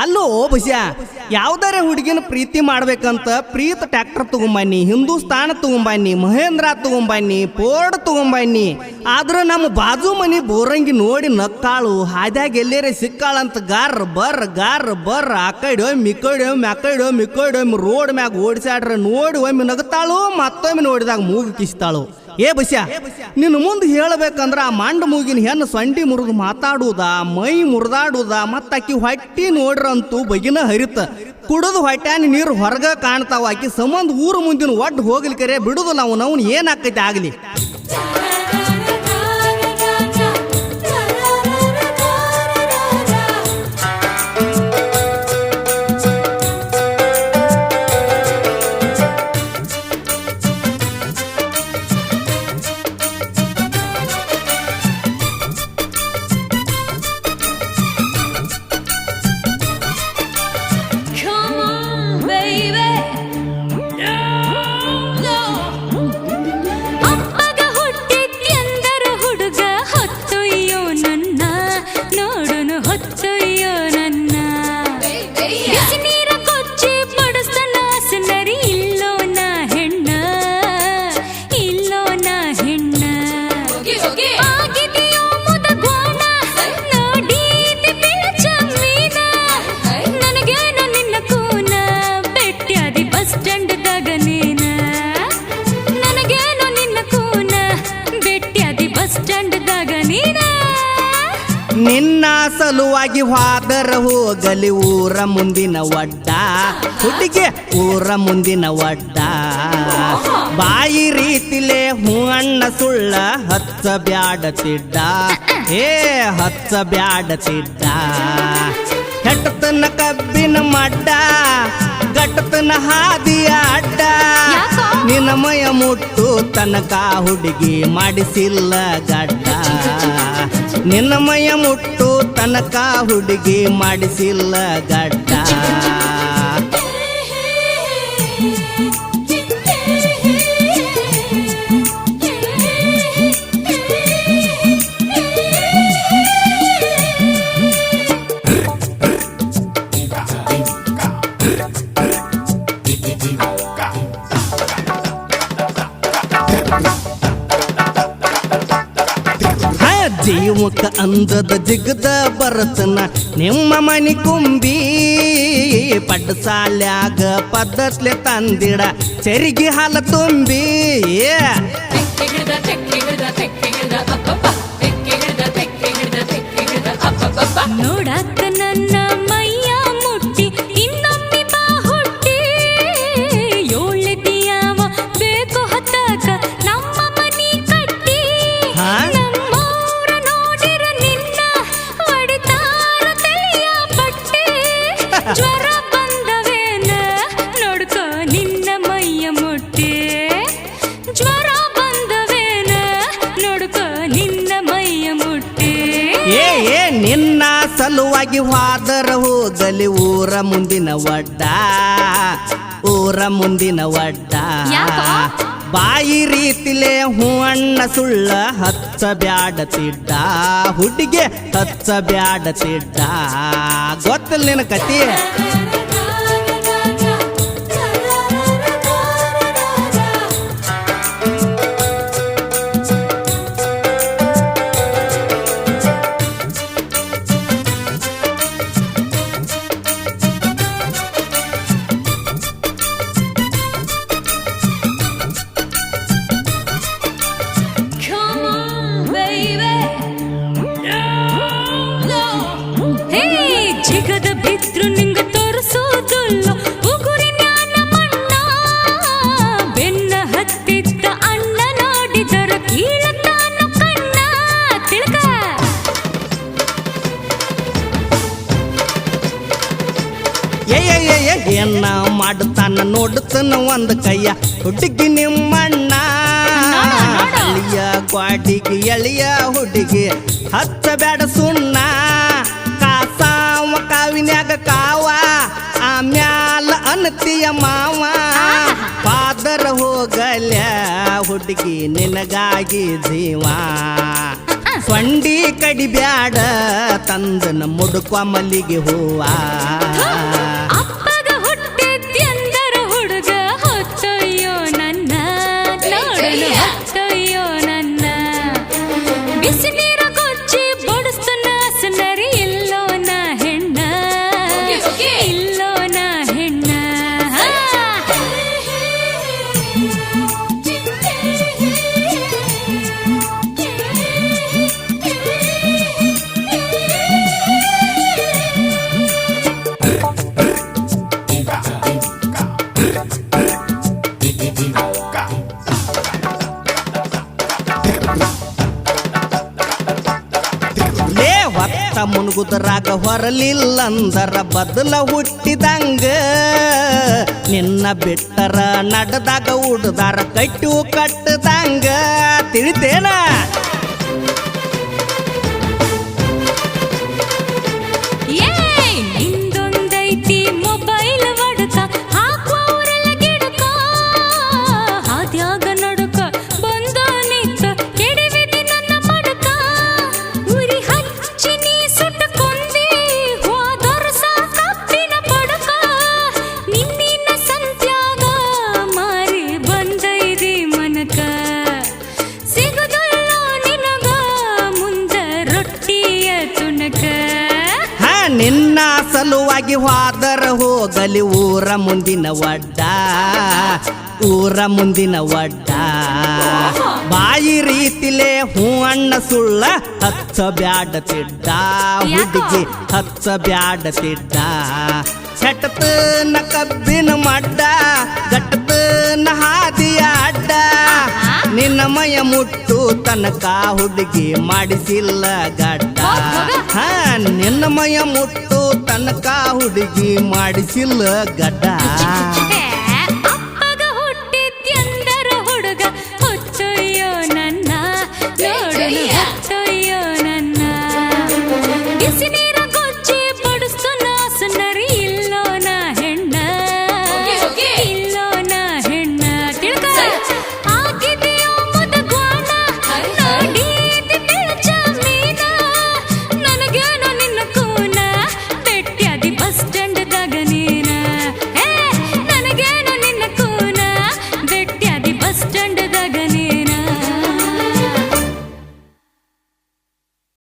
ಅಲ್ಲೋ ಬಸ್ಯಾ ಯಾವ್ದಾರೆ ಹುಡುಗಿನ ಪ್ರೀತಿ ಮಾಡ್ಬೇಕಂತ ಪ್ರೀತ್ ಟ್ರ್ಯಾಕ್ಟರ್ ತಗೊಂಬನ್ನಿ, ಹಿಂದೂಸ್ತಾನ ತಗೊಂಬನ್ನಿ, ಮಹೇಂದ್ರ ತಗೊಂಬನ್ನಿ, ಫೋರ್ಡ್ ತಗೊಂಬನ್ನಿ. ಆದ್ರೆ ನಮ್ಮ ಬಾಜು ಮನಿ ಬೋರಂಗಿ ನೋಡಿ ನಕ್ಕಾಳು, ಹಾದ್ಯಾಗ ಎಲ್ಲೇರೆ ಸಿಕ್ಕಾಳಂತ ಗಾರ್ ಬರ್ ಆ ಕಡೆ ಒಮ್ಮೆ ಈ ಕಡೆ ಒಮ್ಮೆ ಆ ಕಡೆ ಒಮ್ಮೆ ಈ ಕಡೆ ಒಮ್ಮೆ ರೋಡ್ ಮ್ಯಾಗ ಓಡಿಸಾಡ್ರೆ ನೋಡಿ ಒಮ್ಮೆ ನಗತಾಳು, ಮತ್ತೊಮ್ಮೆ ನೋಡಿದಾಗ ಮೂಗು ಕಿಸ್ತಾಳು. ಏ ಬಸ್ಯಾ ನಿನ್ನ ಮುಂದೆ ಹೇಳಬೇಕಂದ್ರ ಆ ಮಂಡ ಮೂಗಿನ ಹೆಣ್ಣು ಸೊಂಡಿ ಮುರಿದು ಮಾತಾಡುವುದ, ಮೈ ಮುರಿದಾಡುವುದ, ಮತ್ತಾಕಿ ಹೊಟ್ಟಿ ನೋಡ್ರಂತೂ ಬಗಿನ ಹರಿತ ಕುಡಿದು ಹೊಟ್ಯಾನ ನೀರು ಹೊರಗ ಕಾಣ್ತಾವ. ಆಕಿ ಸಂಬಂಧ ಊರು ಮುಂದಿನ ಒಟ್ಟು ಹೋಗ್ಲಿಕ್ಕರೆ ಬಿಡುದಿಲ್ಲ. ಅವನು ಏನಾಕೈತೆ ಆಗಲಿ. ನಿನ್ನ ಸಲುವಾಗಿ ಹಾದರ ಹೋಗಲಿ ಊರ ಮುಂದಿನ ಒಡ್ಡ, ಹುಡುಗಿ ಊರ ಮುಂದಿನ ಒಡ್ಡ. ಬಾಯಿ ರೀತಿಲೇ ಹೂ ಅಣ್ಣ ಸುಳ್ಳ ಹಚ್ಚ ಬ್ಯಾಡತಿಡ್ಡ, ಏ ಹಚ್ಚ ಬ್ಯಾಡತಿಡ್ಡ. ಹೆಟ್ಟತನ ಕಬ್ಬಿನ ಮಡ್ಡ, ಗಟ್ಟತನ ಹಾದಿಯ ಅಡ್ಡ. ನಿನ್ನ ಮಯ ಮುಟ್ಟು ತನಕ ಹುಡುಗಿ ಮಾಡಿಸಿಲ್ಲ ಗಡ್ಡ, ನಿನ್ನ ಮಯ ಮುಟ್ಟು ತನಕ ಹುಡುಗಿ ಮಾಡಿಸಿಲ್ಲ ಗಡ್ಡ. ಜೀವಕ ಅಂದದ ಜಿಗದ ಬರತನ ನಿಮ್ಮ ಮನಿ ಕುಂಬಿ, ಪಡ್ಸಾಲ್ಯಾಗ ಪದ್ದತ್ಲೆ ತಂದಿಡ ಚರಿಗೆ ಹಾಲ ತುಂಬಿ. ನೋಡಕ್ಕ ನನ್ನ ಮೈಯ ಮುಟ್ಟಿ ಇನ್ನೊಮ್ಮೆ ಬಾ ಹುಟ್ಟಿ, ಏಳದಿಯಾವ ಬೇಕು ಹತ್ತಕ ನಮ್ಮ ಮನಿ ಕಟ್ಟಿ. ನಮ್ಮೂರ ನೋಡಿರ ನಿನ್ನ ಹೊಡಿತಾರ ತಲೆಯ ಪಟ್ಟಿ. ಜ್ವರ ಬಂದವೇನ ನೋಡ್ಕೊ ನಿನ್ನ ಮೈಯ ಮುಟ್ಟಿ, ಜ್ವರ ಬಂದವೇನ ನೋಡ್ಕೊ ನಿನ್ನ ಮೈಯ ಮುಟ್ಟಿ. ಏ ನಿನ್ನ ಸಲುವಾಗಿ ಹಾದರ ಹೋಗಲಿ ಊರ ಮುಂದಿನ ಒಡ್ಡ, ಊರ ಮುಂದಿನ ಒಡ್ಡ. ಬಾಯಿ ರೀತಿಲೇ ಹೂ ಅಣ್ಣ ಸುಳ್ಳ ಹಚ್ಚ ಬ್ಯಾಡತಿಡ್ಡ, ಹುಡುಗಿ ಹಚ್ಚ ಬ್ಯಾಡತಿಡ್ಡ. ಗೊತ್ತಿಲ್ಲ ನಿನ್ನ ಕತಿ. ಜಿಗದ ಬಿದ್ರು ನಿಂಗ ತೋರಿಸೋದಿಲ್ಲ ಉಗುರಿ ಜ್ಞಾನ ಮಣ್ಣ. ಬೆನ್ನ ಹತ್ತಿದ್ದ ಅಣ್ಣ ನೋಡಿದರ ಕೀಳತಾನು ಕಣ್ಣ. ತಿಳ್ಕ ಏನ ಮಾಡುತ್ತಾನ ನೋಡುತ್ತಾನ ಒಂದ್ ಕೈಯ ಹುಡುಗಿ ನಿಮ್ಮಣ್ಣ. ಅಳಿಯ ಗ್ವಾಡಿಗೆ ಎಳಿಯ ಹುಡುಗಿ ಹಚ್ಚ ಬ್ಯಾಡ ಸುಣ್ಣ. ಕಾಸಾವ ಕಾವಿನ್ಯಾಗ ಕಾವ ಆಮ್ಯಾಲ ಅನತಿಯ ಮಾವ. ಪಾದರ ಹೋಗಲ್ಯ ಹುಡುಗಿ ನಿನಗಾಗಿ ಜೀವ. ಸೊಂಡಿ ಕಡಿಬ್ಯಾಡ ತಂದನ ಮುಡುಕುವ ಮಲ್ಲಿಗೆ ಹೂವ ಅಪ್ಪಗ ಹುಟ್ಟಿದ್ಯಂದರ ಹುಡುಗ ಹೊತ್ತೊಯ್ಯೋ ನನ್ನ ನೋಡಲು ಹೊತ್ತೊಯ್ಯೋ ನನ್ನ ಬಿಸಿ ನೀರ ಕೊಚ್ಚಿ ಬಡಿಸ್ತನ ಸನರಿ ಇಲ್ಲೋನ ಹೆಣ್ಣ ಇಲ್ಲೋನ ಹೆಣ್ಣ ಲೇ ಹೊತ್ತ ಮುನುಗುದರಾಗ ಹೊರಲಿಲ್ಲಂದರ ಬದಲ ಹುಟ್ಟಿದಂಗ ನಿನ್ನ ಬಿಟ್ಟರ ನಡೆದಾಗ ಉಡ್ದಾರ ಕಟ್ಟು ಕಟ್ಟದಂಗ ತಿಳಿತೇನ ಏಯ್ ನಿಂದೊಂದೈತಿ ಮೊಬೈಲ್ ಒಡಕ ಹಾಕುವವರೆಲ್ಲ ಗಿಡಕ ಹಾದ್ಯಾಗ ನಡುಕ ಬಂದ ನಿಂತ ಕೆಡವಿದಿ ನನ್ನ ಮಡಕ ಉರಿ ಹಚ್ಚಿ ನೀ ಸುಟ್ಟಕೊಂಡಿ ಹೋದರ ಕಪ್ಪಿನ ಪಡಕ ನಿನ್ನಿನ ಸಂತ್ಯಾಗ ಮಾರಿ ಬಂದೈದಿ ಮನಕ ಸಿಗದಲ್ಲ ನಿನಗ ಮುಂದ ರೊಟ್ಟಿಯ ತುಣಕ ಹಾ ನಿನ್ನ ಸಲುವಾಗಿ ಹೋದರ ಹೋಗಲಿ ಊರ ಮುಂದಿನ ಒಡ್ಡ ಊರ ಮುಂದಿನ ಒಡ್ಡ ಬಾಯಿ ರೀತಿಲೇ ಹೂ ಅಣ್ಣ ಸುಳ್ಳ ಹಚ್ಚ ಬ್ಯಾಡ ತಿಡ್ಡ ಹುಡುಗಿ ಹಚ್ಚ ಬ್ಯಾಡ ತಿಡ್ಡ ಸೆಟತನ ಕಬ್ಬಿನ ಮಡ್ಡ ಗಟ್ಟತನ ಹಾದಿಯ ಅಡ್ಡ ನಿನ್ನ ಮಯ ಮುಟ್ಟು ತನಕ ಹುಡುಗಿ ಮಾಡಿಸಿಲ್ಲ ಗಡ್ಡ ಹಾ ನಿನ್ನ ಮಯ ಮುಟ್ಟು ತನಕ ಹುಡುಗಿ ಮಾಡಿಸಿಲ್ಲ ಗಡ್ಡ ಅಪ್ಪಗ ಹುಟ್ಟಿದ್ಯಂದರ ಹುಡುಗ ಹೊತ್ತೊಯ್ಯೋ ನನ್ನ ನೋಡಲು ಹೊತ್ತೊಯ್ಯೋ